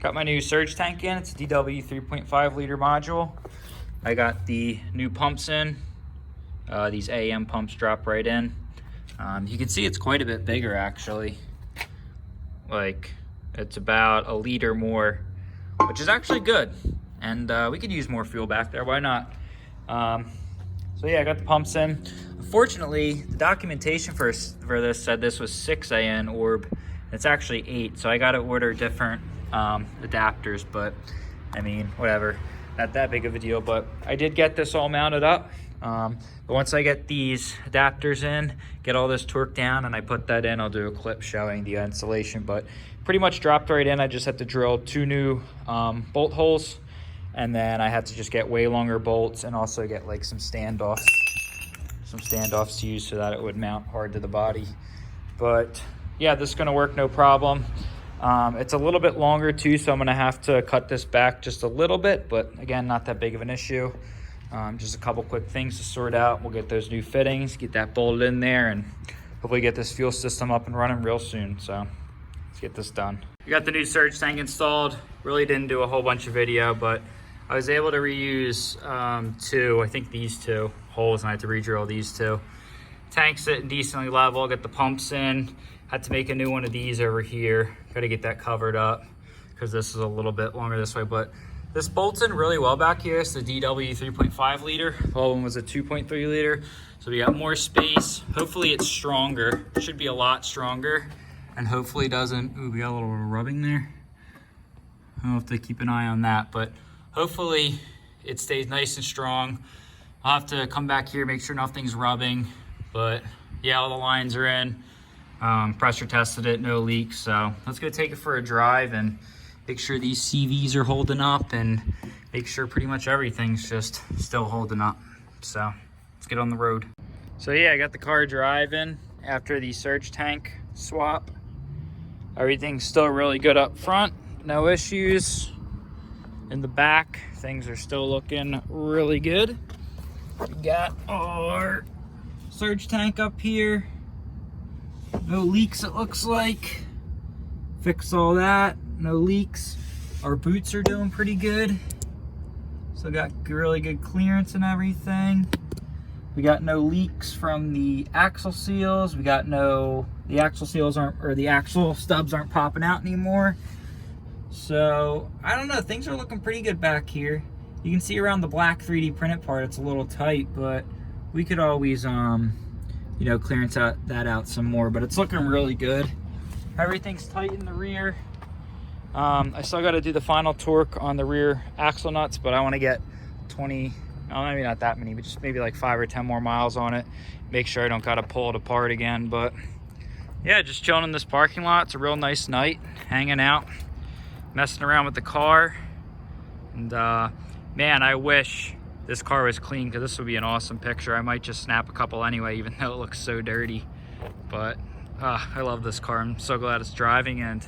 Got my new surge tank in. It's a DW 3.5 liter module. I got the new pumps in. These AM pumps drop right in. You can see it's quite a bit bigger actually. Like it's about a liter more, which is actually good. And we could use more fuel back there, why not? So yeah, I got the pumps in. Unfortunately, the documentation for this said this was 6 AN orb. It's actually 8, so I got to order different adapters, but I mean, whatever. Not that big of a deal, but I did get this all mounted up. But once I get these adapters in, get all this torque down, and I put that in, I'll do a clip showing the installation, but pretty much dropped right in. I just had to drill 2 new bolt holes, and then I had to just get way longer bolts and also get like some standoffs to use so that it would mount hard to the body. But yeah, this is gonna work no problem. It's a little bit longer too, so I'm gonna have to cut this back just a little bit, but again, not that big of an issue. Just a couple quick things to sort out. We'll get those new fittings, get that bolted in there, and hopefully get this fuel system up and running real soon. So let's get this done. We got the new surge tank installed. Really didn't do a whole bunch of video, but I was able to reuse I think these 2 holes, and I had to re-drill these 2. Tank's sitting decently level, got the pumps in. Had to make a new one of these over here. Got to get that covered up because this is a little bit longer this way, but this bolts in really well back here. It's the DW 3.5 liter. The other one was a 2.3 liter. So we got more space. Hopefully it's stronger. It should be a lot stronger, and hopefully it doesn't. Ooh, we got a little rubbing there. I'll have to keep an eye on that, but hopefully it stays nice and strong. I'll have to come back here, make sure nothing's rubbing, but yeah, all the lines are in. Pressure tested it, no leaks. So let's go take it for a drive and make sure these CVs are holding up and make sure pretty much everything's just still holding up. So let's get on the road. So yeah, I got the car driving after the surge tank swap. Everything's still really good up front, no issues. In the back, things are still looking really good. We got our surge tank up here. No leaks, it looks like. Fixed all that, no leaks. Our boots are doing pretty good. So got really good clearance and everything. We got no leaks from the axle seals. We got the axle seals the axle stubs aren't popping out anymore. So I don't know, things are looking pretty good back here. You can see around the black 3D printed part, it's a little tight, but we could always clearance that out some more, but it's looking really good. Everything's tight in the rear. I still got to do the final torque on the rear axle nuts, but I want to get 20, maybe not that many, but just maybe like 5 or 10 more miles on it. Make sure I don't got to pull it apart again. But yeah, just chilling in this parking lot. It's a real nice night, hanging out, messing around with the car. And man, I wish this car was clean, because this would be an awesome picture. I might just snap a couple anyway, even though it looks so dirty. But I love this car. I'm so glad it's driving, and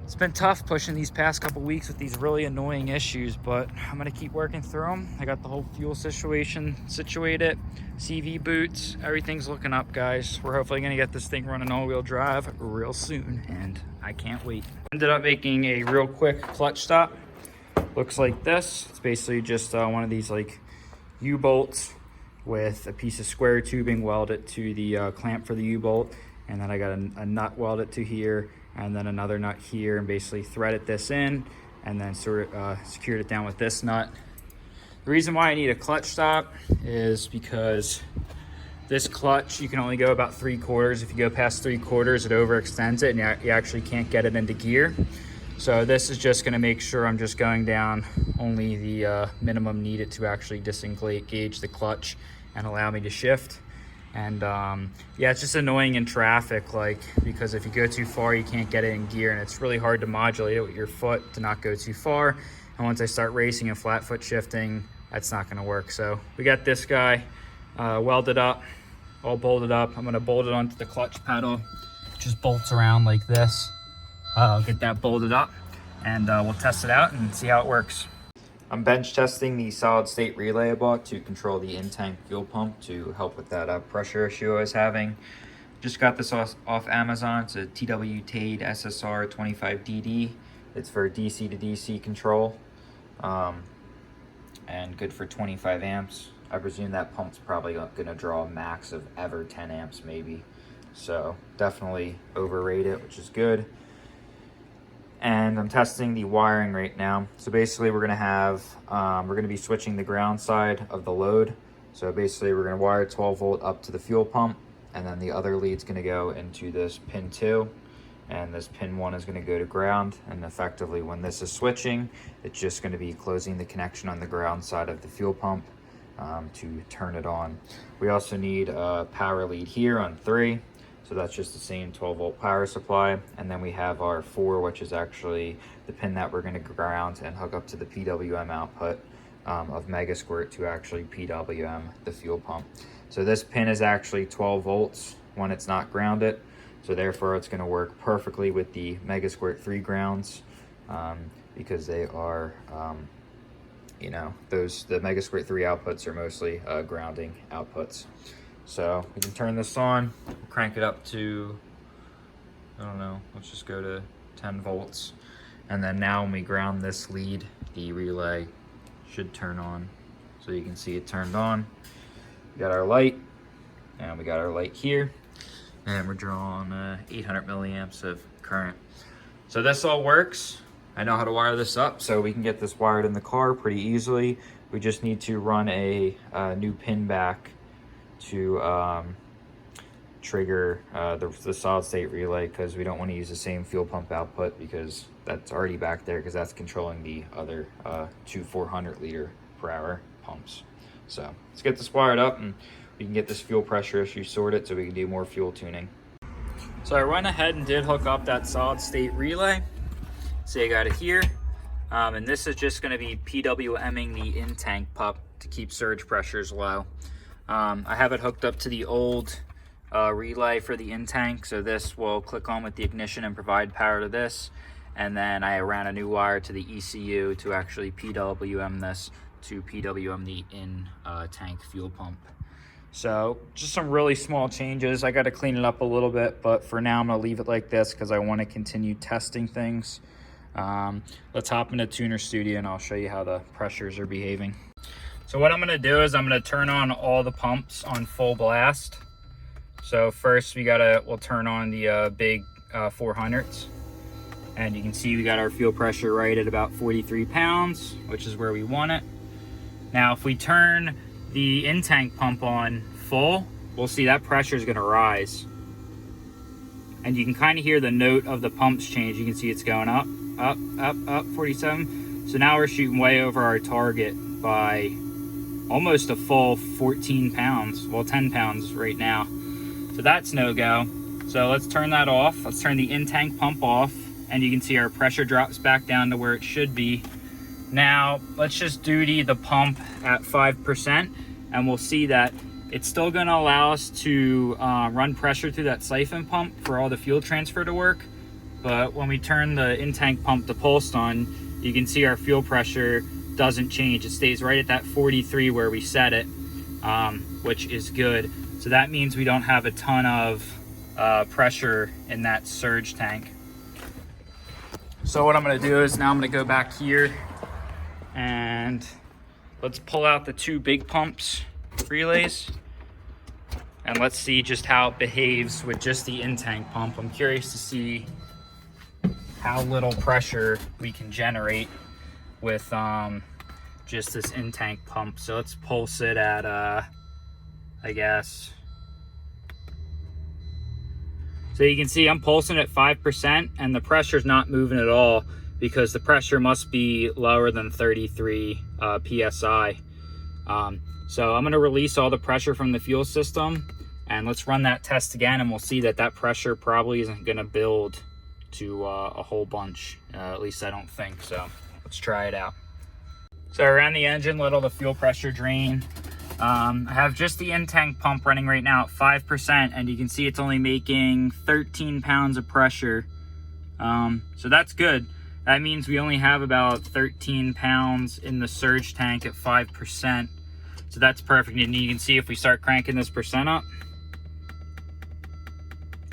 it's been tough pushing these past couple weeks with these really annoying issues, but I'm gonna keep working through them. I got the whole fuel situation situated, CV boots, everything's looking up, guys. We're hopefully gonna get this thing running all-wheel drive real soon, and I can't wait. Ended up making a real quick clutch stop. Looks like this. It's basically just one of these like U-bolts with a piece of square tubing welded to the clamp for the U-bolt, and then I got a nut welded to here, and then another nut here, and basically threaded this in, and then sort of secured it down with this nut. The reason why I need a clutch stop is because this clutch, you can only go about 3/4. If you go past 3/4, it overextends it, and you actually can't get it into gear. So this is just going to make sure I'm just going down only the minimum needed to actually disengage the clutch and allow me to shift. And yeah, it's just annoying in traffic, like, because if you go too far, you can't get it in gear, and it's really hard to modulate it with your foot to not go too far. And once I start racing and flat foot shifting, that's not going to work. So we got this guy welded up, all bolted up. I'm going to bolt it onto the clutch pedal. It just bolts around like this. I'll get that bolted up, and we'll test it out and see how it works. I'm bench testing the solid state relay I bought to control the in-tank fuel pump to help with that pressure issue I was having. Just got this off Amazon. It's a TW Tade SSR 25DD It's for DC to DC control, and good for 25 amps. I presume that pump's probably gonna draw a max of ever 10 amps maybe. So definitely overrate it, which is good. And I'm testing the wiring right now. So basically we're gonna be switching the ground side of the load. So basically we're gonna wire 12 volt up to the fuel pump, and then the other lead's gonna go into this pin 2, and this pin 1 is gonna go to ground. And effectively when this is switching, it's just gonna be closing the connection on the ground side of the fuel pump to turn it on. We also need a power lead here on 3. So that's just the same 12 volt power supply. And then we have our 4, which is actually the pin that we're gonna ground and hook up to the PWM output of Mega Squirt to actually PWM the fuel pump. So this pin is actually 12 volts when it's not grounded. So therefore it's gonna work perfectly with the Mega Squirt 3 grounds because they are, you know, the Mega Squirt 3 outputs are mostly grounding outputs. So we can turn this on, crank it up to, I don't know, let's just go to 10 volts. And then now when we ground this lead, the relay should turn on. So you can see it turned on. We got our light, and we got our light here. And we're drawing 800 milliamps of current. So this all works. I know how to wire this up, so we can get this wired in the car pretty easily. We just need to run a new pin back to trigger the solid state relay, because we don't want to use the same fuel pump output because that's already back there, because that's controlling the other 2 400 liter per hour pumps. So let's get this wired up and we can get this fuel pressure issue sorted so we can do more fuel tuning. So I went ahead and did hook up that solid state relay. So I got it here, and this is just going to be PWMing the in-tank pup to keep surge pressures low. I have it hooked up to the old relay for the in-tank, so this will click on with the ignition and provide power to this. And then I ran a new wire to the ECU to actually PWM this to PWM the in-tank fuel pump. So just some really small changes. I got to clean it up a little bit, but for now I'm going to leave it like this because I want to continue testing things. Let's hop into Tuner Studio and I'll show you how the pressures are behaving. So what I'm going to do is I'm going to turn on all the pumps on full blast. So first we'll turn on the big 400s. And you can see we got our fuel pressure right at about 43 pounds, which is where we want it. Now if we turn the in-tank pump on full, we'll see that pressure is going to rise. And you can kind of hear the note of the pumps change. You can see it's going up, up, up, up, 47. So now we're shooting way over our target by almost a full 14 pounds. Well, 10 pounds right now. So that's no go. So let's turn that off. Let's turn the in-tank pump off. And you can see our pressure drops back down to where it should be. Now, let's just duty the pump at 5%, and we'll see that it's still gonna allow us to run pressure through that siphon pump for all the fuel transfer to work. But when we turn the in-tank pump to pulsed on, you can see our fuel pressure doesn't change. It stays right at that 43 where we set it, which is good. So that means we don't have a ton of pressure in that surge tank. So what I'm gonna do is now I'm gonna go back here and let's pull out the 2 big pumps relays and let's see just how it behaves with just the in-tank pump. I'm curious to see how little pressure we can generate with just this in-tank pump. So let's pulse it at I guess. So you can see I'm pulsing at 5% and the pressure's not moving at all because the pressure must be lower than 33 PSI. So I'm gonna release all the pressure from the fuel system and let's run that test again and we'll see that that pressure probably isn't gonna build to a whole bunch. At least I don't think so. Let's try it out. So I ran the engine, let all the fuel pressure drain. I have just the in-tank pump running right now at 5% and you can see it's only making 13 pounds of pressure. So that's good. That means we only have about 13 pounds in the surge tank at 5%. So that's perfect. And you can see if we start cranking this percent up,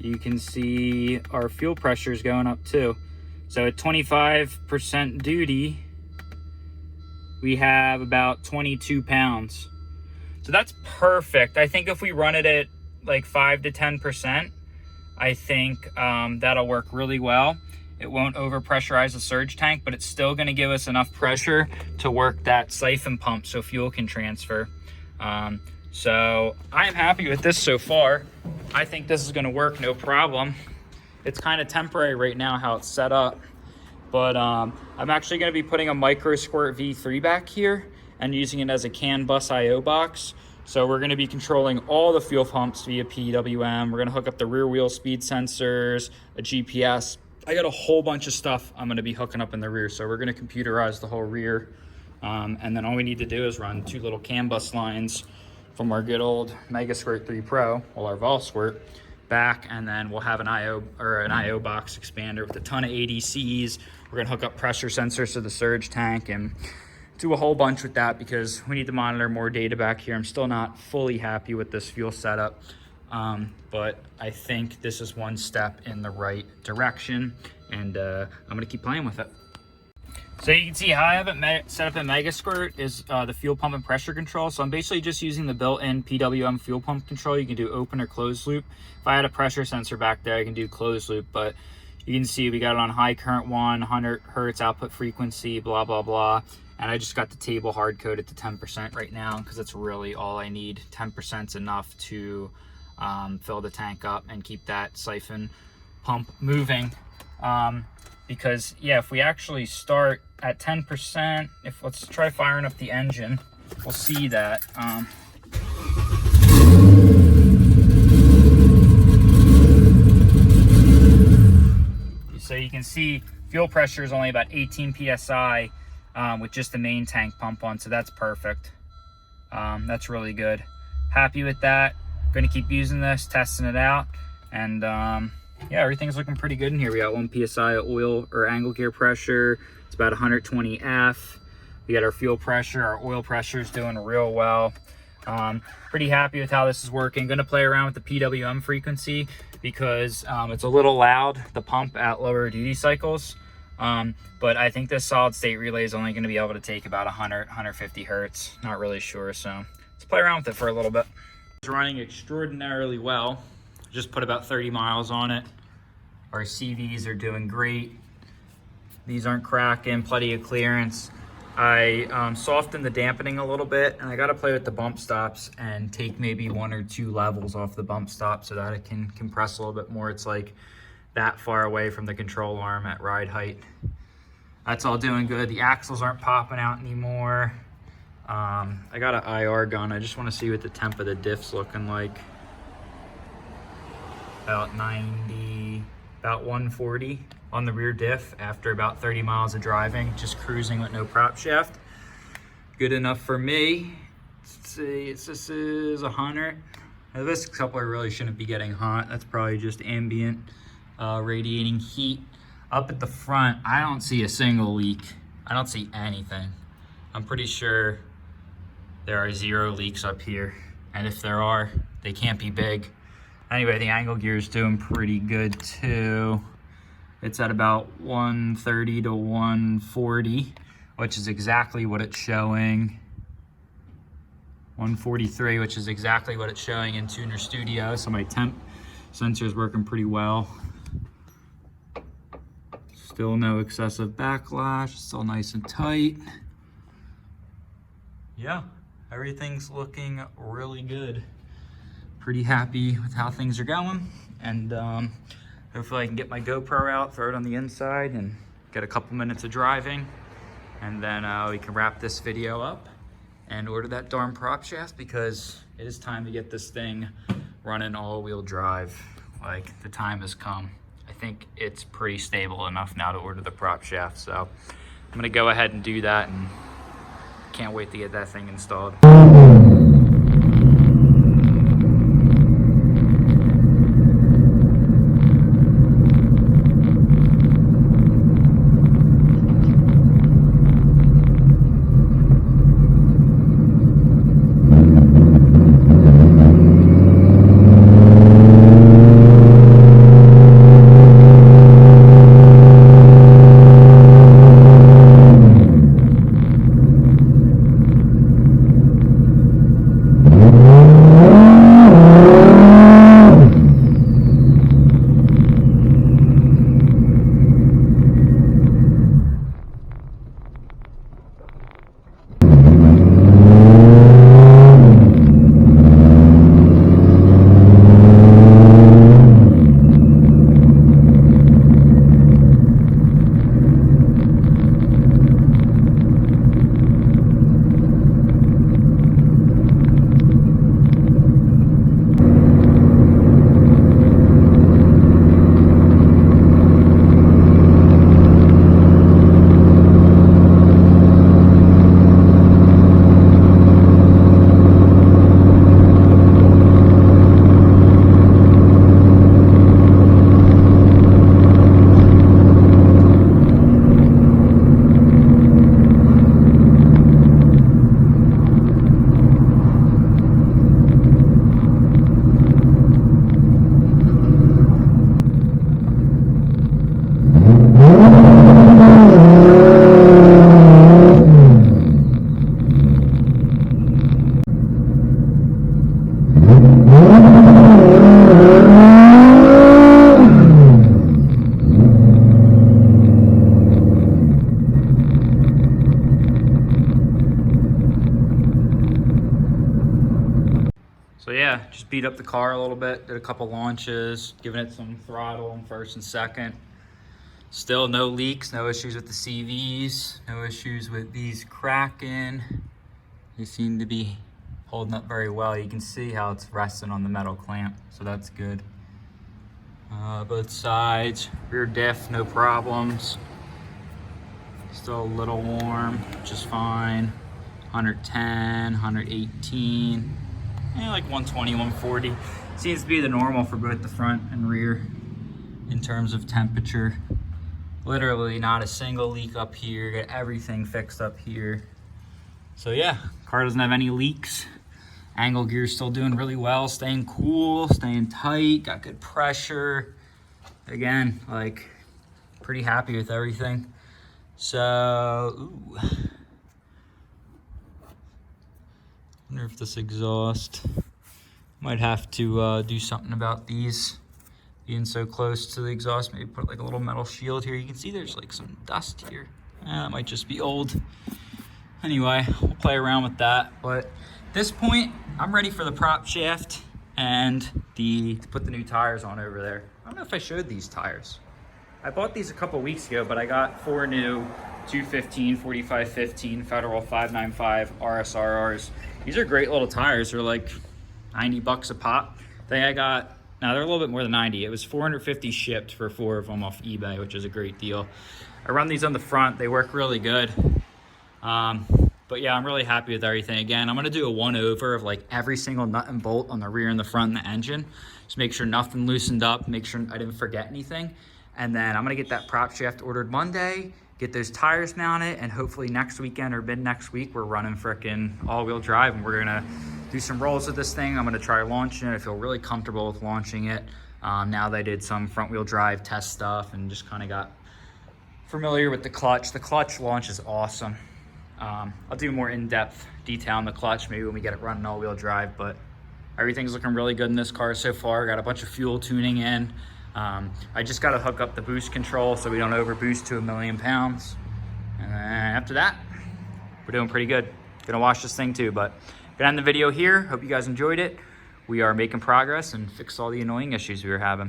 you can see our fuel pressure is going up too. So at 25% duty, we have about 22 pounds. So that's perfect. I think if we run it at like 5 to 10%, I think that'll work really well. It won't overpressurize the surge tank, but it's still gonna give us enough pressure to work that siphon pump so fuel can transfer. So I'm happy with this so far. I think this is gonna work no problem. It's kind of temporary right now how it's set up, but I'm actually gonna be putting a micro squirt V3 back here and using it as a CAN bus IO box. So we're gonna be controlling all the fuel pumps via PWM. We're gonna hook up the rear wheel speed sensors, a GPS. I got a whole bunch of stuff I'm gonna be hooking up in the rear. So we're gonna computerize the whole rear. And then all we need to do is run 2 little CAN bus lines from our good old Mega Squirt 3 Pro, well, our Vol Squirt, back, and then we'll have an IO box expander with a ton of ADCs. We're gonna hook up pressure sensors to the surge tank and do a whole bunch with that because we need to monitor more data back here. I'm still not fully happy with this fuel setup, but I think this is one step in the right direction, and I'm gonna keep playing with it. So you can see how I have it set up in Mega Squirt is the fuel pump and pressure control. So I'm basically just using the built-in PWM fuel pump control. You can do open or closed loop. If I had a pressure sensor back there, I can do closed loop, but you can see we got it on high current 100 hertz output frequency, blah, blah, blah. And I just got the table hard coded to 10% right now because that's really all I need. 10% is enough to fill the tank up and keep that siphon pump moving. Because yeah, if we actually start at 10%, let's try firing up the engine, we'll see that. So you can see fuel pressure is only about 18 PSI with just the main tank pump on, so that's perfect. That's really good. Happy with that. Going to keep using this, testing it out, and yeah, everything's looking pretty good in here. We got 1 PSI of oil or angle gear pressure. It's about 120 F. We got our fuel pressure. Our oil pressure is doing real well. Pretty happy with how this is working. Going to play around with the PWM frequency because it's a little loud, the pump at lower duty cycles. But I think this solid state relay is only going to be able to take about 150 hertz. Not really sure, so let's play around with it for a little bit. It's running extraordinarily well. Just put about 30 miles on it. Our CVs are doing great. These aren't cracking, plenty of clearance. I softened the dampening a little bit, and I got to play with the bump stops and take maybe 1 or 2 levels off the bump stop so that it can compress a little bit more. It's like that far away from the control arm at ride height. That's all doing good. The axles aren't popping out anymore. I got an IR gun. I just want to see what the temp of the diff's looking like. About 90, about 140 on the rear diff after about 30 miles of driving, just cruising with no prop shaft. Good enough for me. Let's see, this is 100. Now this coupler really shouldn't be getting hot. That's probably just ambient radiating heat. Up at the front, I don't see a single leak. I don't see anything. I'm pretty sure there are 0 leaks up here. And if there are, they can't be big. Anyway, the angle gear is doing pretty good too. It's at about 130 to 140, which is exactly what it's showing. 143, which is exactly what it's showing in Tuner Studio. So my temp sensor is working pretty well. Still no excessive backlash, still nice and tight. Yeah, everything's looking really good. Pretty happy with how things are going, and hopefully I can get my GoPro out, throw it on the inside, and get a couple minutes of driving, and then we can wrap this video up and order that darn prop shaft because it is time to get this thing running all-wheel drive. Like, the time has come. I think it's pretty stable enough now to order the prop shaft, so I'm gonna go ahead and do that, and can't wait to get that thing installed. yeah, just beat up the car a little bit, did a couple launches, giving it some throttle in first and second. Still no leaks, no issues with the CVs, no issues with these cracking. They seem to be holding up very well. You can see how it's resting on the metal clamp, so that's good. Both sides, rear diff, no problems. Still a little warm, which is fine. 110, 118, like 120, 140. Seems to be the normal for both the front and rear in terms of temperature. Literally not a single leak up here. Got everything fixed up here. So yeah, car doesn't have any leaks. Angle gear's still doing really well, staying cool, staying tight, got good pressure. Again, like, pretty happy with everything. So, ooh. Wonder if this exhaust, might have to do something about these being so close to the exhaust. Maybe put like a little metal shield here. You can see there's like some dust here. That might just be old. Anyway, we'll play around with that. But at this point, I'm ready for the prop shaft and to put the new tires on over there. I don't know if I showed these tires. I bought these a couple weeks ago, but I got 4 new 215, 4515 Federal 595 RSRRs. These are great little tires. They're like 90 bucks a pop. I got, now they're a little bit more than 90. It was 450 shipped for 4 of them off eBay, which is a great deal. I run these on the front. They work really good. But yeah, I'm really happy with everything. Again, I'm gonna do a one over of like every single nut and bolt on the rear and the front and the engine. Just make sure nothing loosened up, make sure I didn't forget anything. And then I'm gonna get that prop shaft ordered Monday, get those tires mounted, and hopefully next weekend or mid next week, we're running frickin' all-wheel drive, and we're gonna do some rolls with this thing. I'm gonna try launching it. I feel really comfortable with launching it. Now that I did some front-wheel drive test stuff and just kind of got familiar with the clutch. The clutch launch is awesome. I'll do more in-depth detail on the clutch maybe when we get it running all-wheel drive, but everything's looking really good in this car so far. Got a bunch of fuel tuning in. I just got to hook up the boost control so we don't overboost to 1,000,000 pounds. And then after that, we're doing pretty good. Gonna wash this thing too, but gonna end the video here. Hope you guys enjoyed it. We are making progress and fixed all the annoying issues we were having.